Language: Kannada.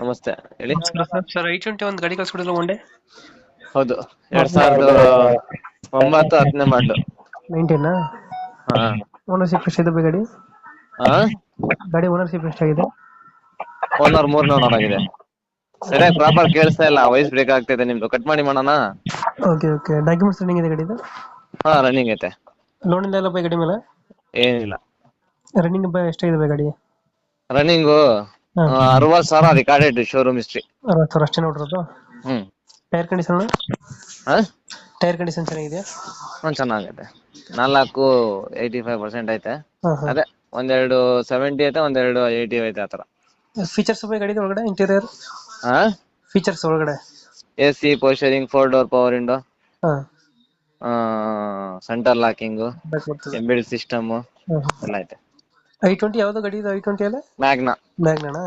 ನಮಸ್ತೆ ಹೇಳಿ. ನಮಸ್ಕಾರ ಸರ್. ಸರ್ I-20 ಒಂದು ಗಾಡಿ ಕಳ್ಸ್ಕೊಡಿಲ್ಲ ಒನ್ ಡೇ ಹೌದು, 2009 10ನೇ ಮಾಡ್ಲು. 19 ಹಾ ಓನರ್ಶಿಪ್ ಎಷ್ಟಿದೆ ಗಾಡಿ? ಹಾ ಗಾಡಿ ಓನರ್ಶಿಪ್ ಎಷ್ಟಾಗಿದೆ? ಓನರ್ 3 ಓನರ್ ಆಗಿದೆ. ಸರಿಯಾಗಿ ಪ್ರಾಪರ್ ಕೇಳಿಸ್ತಾ ಇಲ್ಲ, ವಾಯ್ಸ್ ಬ್ರೇಕ್ ಆಗ್ತಿದೆ ನಿಮ್ದು. ಕಟ್ ಮಾಡಿ ಮಾಡೋಣ. Okay okay. ಡಾಕ್ಯುಮೆಂಟ್ಸ್ ರನ್ನಿಂಗ್ ಇದೆ ಗಾಡಿದು? ಹಾ ರನ್ನಿಂಗ್ ಐತೆ, ಲೋನ್ ಇಲ್ಲ ಗಾಡಿ ಮೇಲೆ? ಏನಿಲ್ಲ. ರನ್ನಿಂಗ್ ಎಷ್ಟಾಗಿದೆ ಗಾಡಿ? ರನ್ನಿಂಗು ಹಾಂ 60,000 ರಿಕಾರ್ಡೆಡ್ ಶೋರೂಮ್ ಹಿಸ್ಟ್ರಿ. 60 ಅಷ್ಟೇ ನೋಡಿರೋದು? ಹ್ಮ್ ಟೈರ್ ಕಂಡೀಷನ್? ಹಾ ಟೈರ್ ಕಂಡೀಷನ್ ಚೆನ್ನಾಗಿದೆಯಾ? ಚೆನ್ನಾಗೈತೆ. 85% ಐತೆ. ಹಾಂ ಹಾಂ. ಅದೇ ಒಂದೆರಡು 70 ಐತೆ, ಒಂದೆರಡು 80 ಐತೆ ಆತರ. ಫೀಚರ್ಸ್ ಗಾಡಿ ಒಳಗಡೆ ಇಂಟೀರಿಯರ್ ಹಾ ಫೀಚರ್ಸ್ ಒಳಗಡೆ? AC, ಪೋಸ್ಟರಿಂಗ್, 4 ಡೋರ್ ಪವರ್ ವಿಂಡೋ, ಹಾಂ ಸೆಂಟರ್ ಲಾಕಿಂಗು, ಬ್ಯಾಕ್ ಬರ್ತದೆ. ಎಂಬೆಡ್ ಸಿಸ್ಟಮ್ ಹಾಂ. ಎಲ್ಲ ಐತೆ. I-20 ಯಾವುದು ಗಾಡಿ ಇದು? I-20 ಅಲ್ಲ ಮ್ಯಾಗ್ನಾ. ಮ್ಯಾಗ್ನಾ?